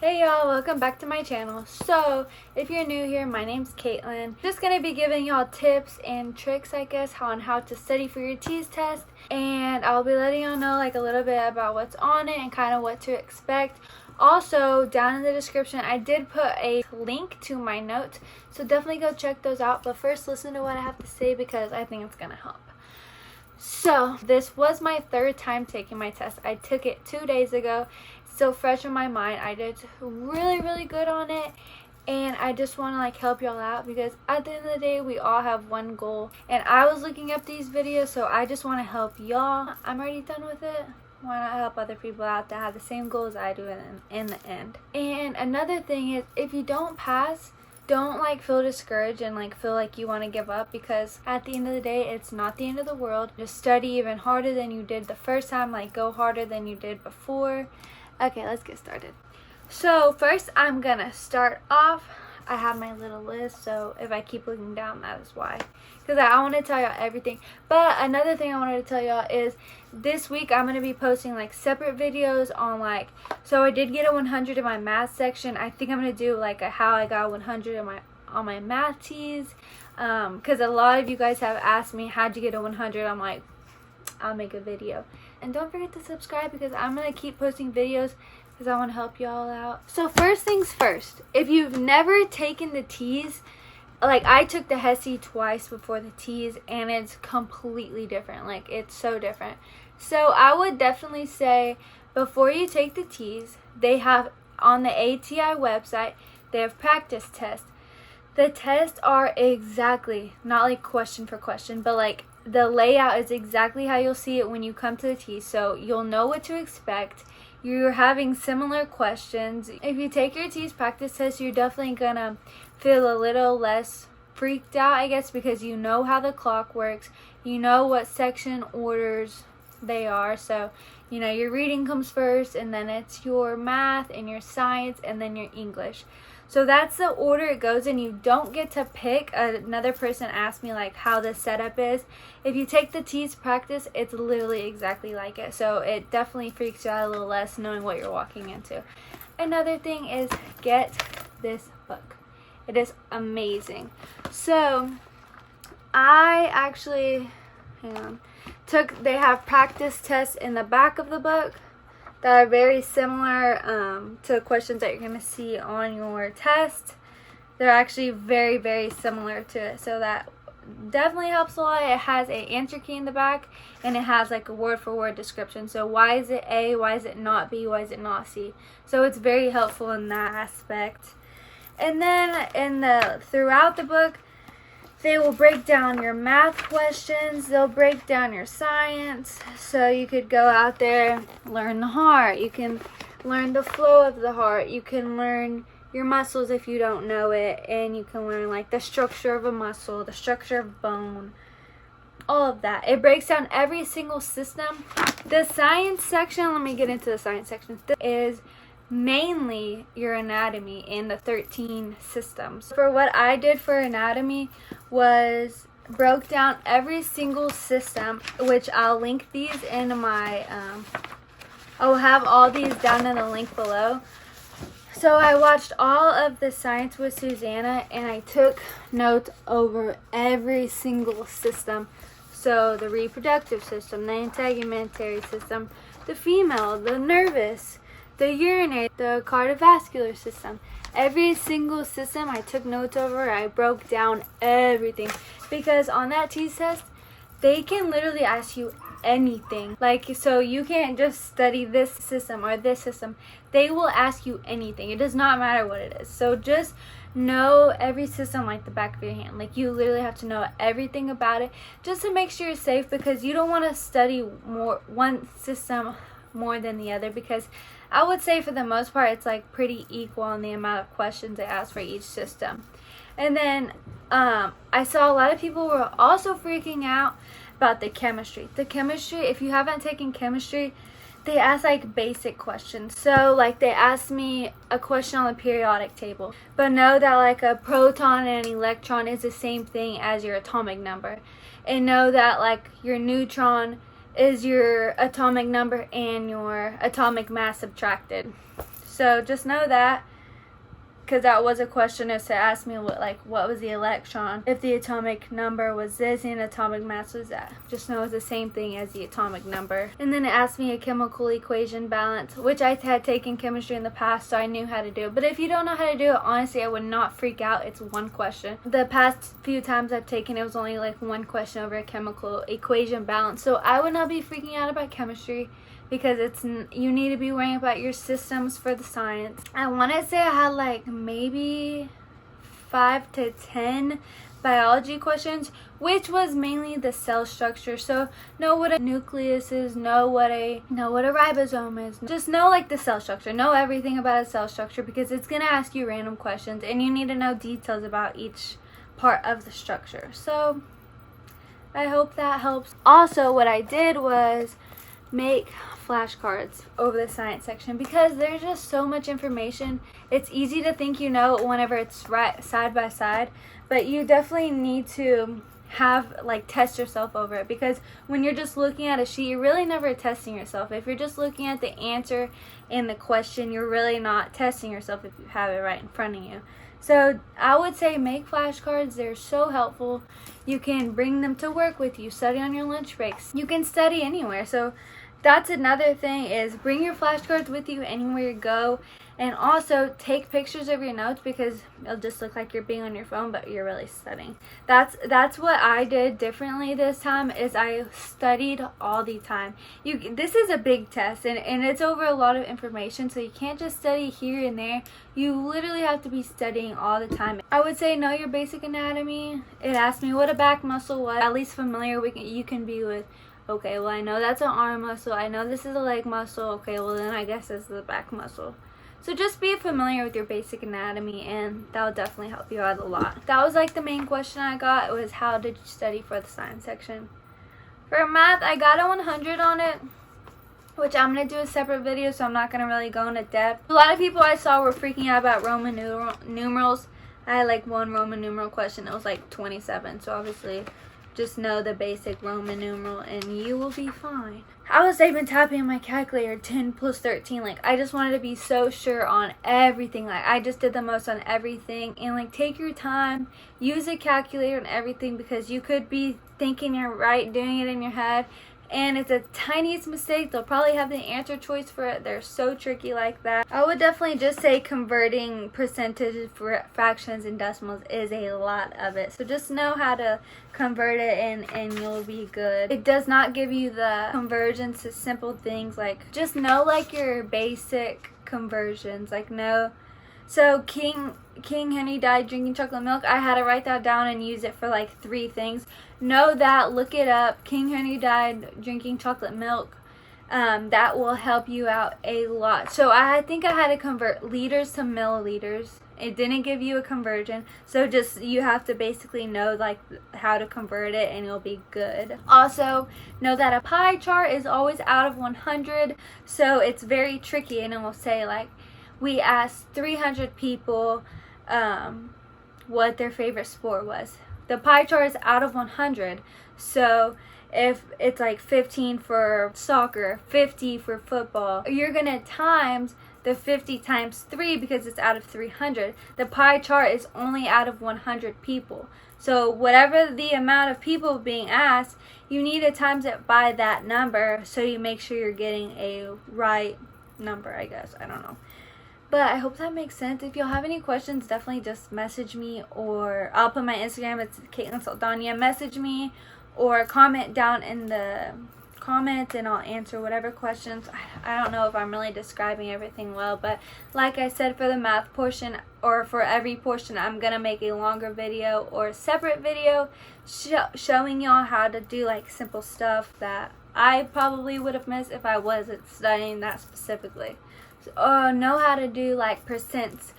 Hey y'all, welcome back to my channel. So, if you're new here, my name's Caitlin. Just gonna be giving y'all tips and tricks, I guess, on how to study for your TEAS test. And I'll be letting y'all know like a little bit about what's on it and kind of what to expect. Also, down in the description, I did put a link to my notes, so definitely go check those out. But first, listen to what I have to say because I think it's gonna help. So, this was my third time taking my test. I took it 2 days ago. Still fresh in my mind. I did really good on it, and I just want to like help y'all out because at the end of the day we all have one goal, and I was looking up these videos, so I just want to help y'all. I'm already done with it. Why not help other people out that have the same goals I do in the end? And another thing is, if you don't pass, don't like feel discouraged and like feel like you want to give up, because at the end of the day it's not the end of the world. Just study even harder than you did the first time. Like, go harder than you did before. Okay, let's get started. So first I'm gonna start off. I have my little list, so if I keep looking down, that is why, because I want to tell y'all everything. But another thing I wanted to tell y'all is this week I'm gonna be posting like separate videos on like, so I did get a 100 in my math section. I think I'm gonna do like a how I got 100 in on my math teas, because a lot of you guys have asked me how'd you get a 100. I'm like, I'll make a video. And don't forget to subscribe because I'm going to keep posting videos because I want to help y'all out. So first things first, if you've never taken the TEAS, like I took the HESI twice before the TEAS, and it's completely different. Like, it's so different. So I would definitely say before you take the TEAS, they have on the ATI website, they have practice tests. The tests are exactly, not like question for question, but like the layout is exactly how you'll see it when you come to the TEAS, so you'll know what to expect. You're having similar questions. If you take your TEAS practice test, you're definitely gonna feel a little less freaked out, I guess, because you know how the clock works. You know what section orders they are. So, you know, your reading comes first, and then it's your math and your science, and then your English. So that's the order it goes in. You don't get to pick. Another person asked me like how the setup is. If you take the TEAS practice, it's literally exactly like it. So it definitely freaks you out a little less knowing what you're walking into. Another thing is, get this book. It is amazing. So I actually, they have practice tests in the back of the book that are very similar to the questions that you're going to see on your test. They're actually very similar to it, so that definitely helps a lot. It has an answer key in the back, and it has like a word-for-word description. So why is it A? Why is it not B? Why is it not C? So it's very helpful in that aspect. And then throughout the book, they will break down your math questions. They'll break down your science. So you could go out there, learn the heart. You can learn the flow of the heart. You can learn your muscles if you don't know it. And you can learn like the structure of a muscle, the structure of bone, all of that. It breaks down every single system. The science section, let me get into the science section, is mainly your anatomy in the 13 systems. For what I did for anatomy was broke down every single system, which I'll link these in my I'll have all these down in the link below. So I watched all of the Science with Susanna, and I took notes over every single system. So the reproductive system, the integumentary system, the female, the nervous, the urinary, the cardiovascular system. Every single system I took notes over. I broke down everything, because on that TEAS test, they can literally ask you anything. Like, so you can't just study this system or this system. They will ask you anything. It does not matter what it is. So just know every system like the back of your hand. Like, you literally have to know everything about it just to make sure you're safe, because you don't want to study one system more than the other, because I would say for the most part it's like pretty equal in the amount of questions they ask for each system. And then I saw a lot of people were also freaking out about the chemistry. The chemistry, if you haven't taken chemistry, they ask like basic questions. So like they asked me a question on the periodic table, but know that like a proton and an electron is the same thing as your atomic number, and know that like your neutron is your atomic number and your atomic mass subtracted. So just know that, because that was a question. It asked me what was the electron, if the atomic number was this and atomic mass was that. Just know it's the same thing as the atomic number. And then it asked me a chemical equation balance, which I had taken chemistry in the past, so I knew how to do it. But if you don't know how to do it, honestly, I would not freak out. It's one question. The past few times I've taken it was only like one question over a chemical equation balance, so I would not be freaking out about chemistry, because you need to be worrying about your systems for the science. I want to say I had like maybe 5 to 10 biology questions, which was mainly the cell structure. So know what a nucleus is, know what a ribosome is. Just know like the cell structure. Know everything about a cell structure, because it's gonna ask you random questions and you need to know details about each part of the structure. So I hope that helps. Also, what I did was make flashcards over the science section, because there's just so much information. It's easy to think you know whenever it's right side by side, but you definitely need to test yourself over it, because when you're just looking at a sheet, you're really never testing yourself. If you're just looking at the answer and the question, you're really not testing yourself if you have it right in front of you. So I would say make flashcards. They're so helpful. You can bring them to work with you, study on your lunch breaks. You can study anywhere. So that's another thing, is bring your flashcards with you anywhere you go. And also take pictures of your notes, because it'll just look like you're being on your phone, but you're really studying. That's what I did differently this time, is I studied all the time. This is a big test, and it's over a lot of information, so you can't just study here and there. You literally have to be studying all the time. I would say know your basic anatomy. It asked me what a back muscle was. At least familiar you can be with, okay, well, I know that's an arm muscle. I know this is a leg muscle. Okay, well, then I guess this is the back muscle. So just be familiar with your basic anatomy, and that'll definitely help you out a lot. That was like the main question I got. It was, how did you study for the science section? For math, I got a 100 on it, which I'm going to do a separate video, so I'm not going to really go into depth. A lot of people I saw were freaking out about Roman numerals. I had like one Roman numeral question. It was like 27, so obviously just know the basic Roman numeral and you will be fine. I was even typing on my calculator 10 plus 13. Like, I just wanted to be so sure on everything. Like, I just did the most on everything. And like, take your time, use a calculator and everything, because you could be thinking you're right, doing it in your head, and it's a tiniest mistake. They'll probably have the answer choice for it. They're so tricky like that. I would definitely just say converting percentages, fractions, and decimals is a lot of it. So just know how to convert it, and you'll be good. It does not give you the conversions to simple things. Like, just know like your basic conversions. Like, know. So King Henry died drinking chocolate milk. I had to write that down and use it for like 3 things. Know that, look it up. King Henry died drinking chocolate milk. That will help you out a lot. So I think I had to convert liters to milliliters. It didn't give you a conversion, so just you have to basically know like how to convert it, and you'll be good. Also, know that a pie chart is always out of 100, so it's very tricky, and it will say like, we asked 300 people what their favorite sport was. The pie chart is out of 100, so if it's like 15 for soccer, 50 for football, you're gonna times the 50 times 3 because it's out of 300. The pie chart is only out of 100 people. So whatever the amount of people being asked, you need to times it by that number, so you make sure you're getting a right number, I guess. I don't know. But I hope that makes sense. If y'all have any questions, definitely just message me, or I'll put my Instagram. It's Caitlin-saldana. Message me or comment down in the comments, and I'll answer whatever questions. I don't know if I'm really describing everything well, but like I said, for the math portion, or for every portion, I'm going to make a longer video or a separate video showing y'all how to do like simple stuff that I probably would have missed if I wasn't studying that specifically. So, know how to do like percents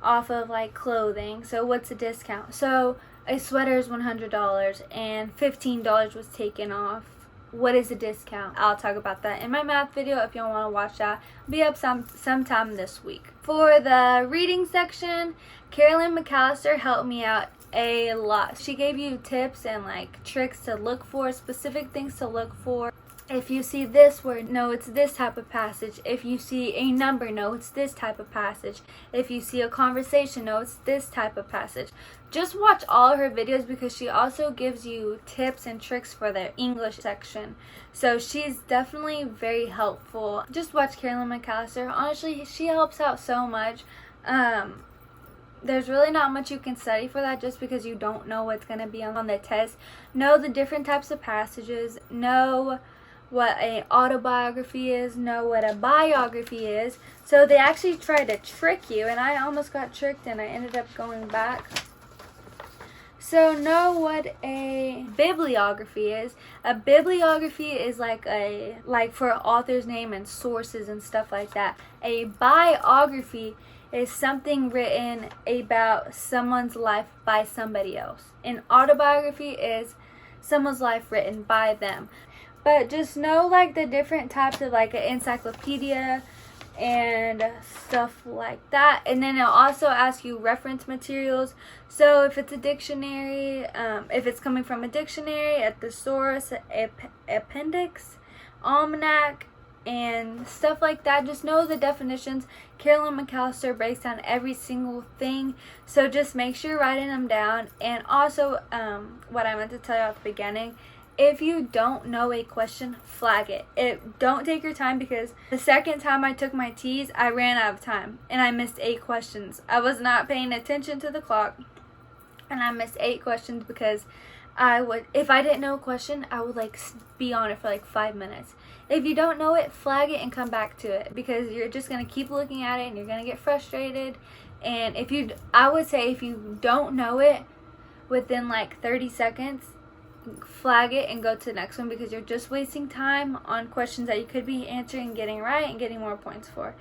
off of like clothing. So what's a discount? So a sweater is $100 and $15 was taken off. What is a discount? I'll talk about that in my math video if y'all want to watch that. It'll be up sometime this week. For the reading section, Carolyn McAllister helped me out a lot. She gave you tips and like tricks to look for, specific things to look for. If you see this word, no, it's this type of passage. If you see a number, no, it's this type of passage. If you see a conversation, no, it's this type of passage. Just watch all her videos because she also gives you tips and tricks for the English section. So she's definitely very helpful. Just watch Carolyn McAllister. Honestly, she helps out so much. There's really not much you can study for that just because you don't know what's going to be on the test. Know the different types of passages. Know what an autobiography is, know what a biography is. So they actually try to trick you, and I almost got tricked and I ended up going back. So know what a bibliography is. A bibliography is like for author's name and sources and stuff like that. A biography is something written about someone's life by somebody else. An autobiography is someone's life written by them. But just know like the different types of like an encyclopedia and stuff like that. And then it'll also ask you reference materials. So if it's a dictionary, if it's coming from a dictionary, a thesaurus, appendix, almanac, and stuff like that, just know the definitions. Carolyn McAllister breaks down every single thing, so just make sure you're writing them down. And also, what I meant to tell you at the beginning, if you don't know a question, flag it. Don't take your time, because the second time I took my TEAS, I ran out of time and I missed 8 questions. I was not paying attention to the clock and I missed 8 questions because if I didn't know a question, I would like be on it for like 5 minutes. If you don't know it, flag it and come back to it, because you're just going to keep looking at it and you're going to get frustrated. And I would say if you don't know it within like 30 seconds, flag it and go to the next one, because you're just wasting time on questions that you could be answering, getting right, and getting more points for.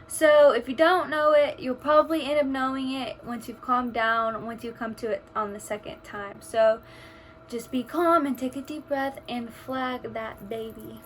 So if you don't know it, you'll probably end up knowing it once you've calmed down, once you come to it on the second time. So just be calm and take a deep breath and flag that baby.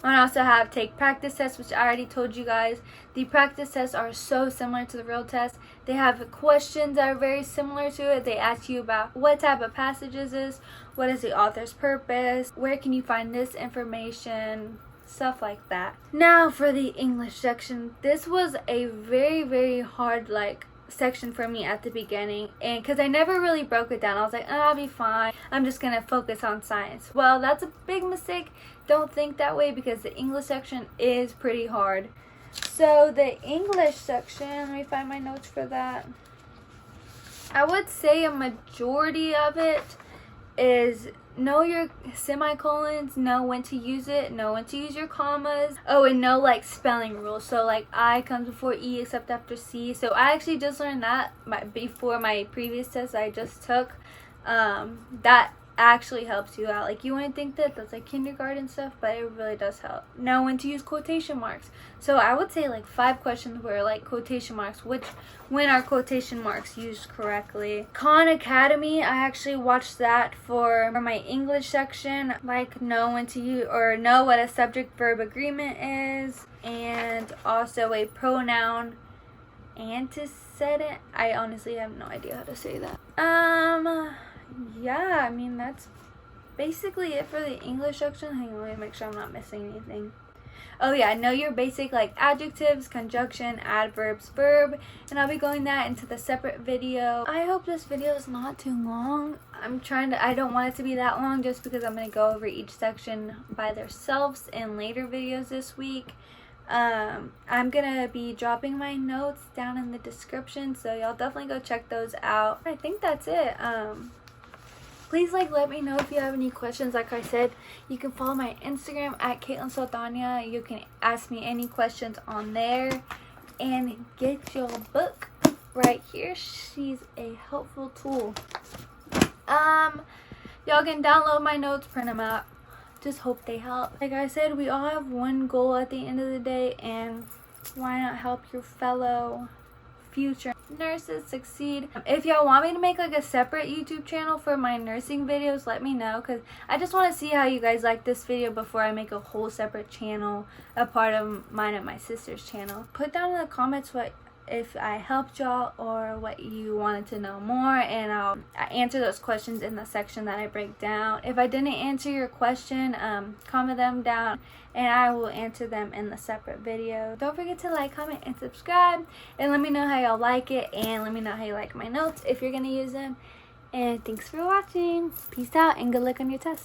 I also have take practice tests, which I already told you guys. The practice tests are so similar to the real test. They have questions that are very similar to it. They ask you about what type of passages is, what is the author's purpose, where can you find this information, stuff like that. Now for the English section. This was a very, very hard section for me at the beginning, and because I never really broke it down, I was like, oh, I'll be fine, I'm just gonna focus on science. Well, that's a big mistake. Don't think that way, because the English section is pretty hard. So the English section, let me find my notes for that. I would say a majority of it is know your semicolons, know when to use it, know when to use your commas. Oh, and know spelling rules. So I comes before E except after C. So I actually just learned that before my previous test I just took. That actually helps you out. You wouldn't think that that's kindergarten stuff, but it really does help. Know when to use quotation marks. So I would say 5 questions were quotation marks. When are quotation marks used correctly? Khan Academy, I actually watched that for my English section. Know when to use, or know what a subject verb agreement is, and also a pronoun antecedent. I honestly have no idea how to say that. Yeah, I mean, that's basically it for the English section. Hang on, let me make sure I'm not missing anything. Oh yeah, know your basic adjectives, conjunction, adverbs, verb, and I'll be going that into the separate video. I hope this video is not too long. I don't want it to be that long, just because I'm going to go over each section by themselves in later videos this week. I'm gonna be dropping my notes down in the description, so y'all definitely go check those out. I think that's it. Please let me know if you have any questions. Like I said, you can follow my Instagram at Caitlin-saldana. You can ask me any questions on there, and get your book right here. She's a helpful tool. Y'all can download my notes, print them out. Just hope they help. Like I said, we all have one goal at the end of the day, and why not help your fellow future nurses succeed? If y'all want me to make a separate YouTube channel for my nursing videos, let me know, because I just want to see how you guys like this video before I make a whole separate channel, a part of mine and my sister's channel. Put down in the comments what if I helped y'all or what you wanted to know more, and I answer those questions in the section that I break down. If I didn't answer your question, comment them down and I will answer them in the separate video. Don't forget to like, comment, and subscribe, and let me know how y'all like it, and let me know how you like my notes if you're gonna use them. And thanks for watching. Peace out and good luck on your test.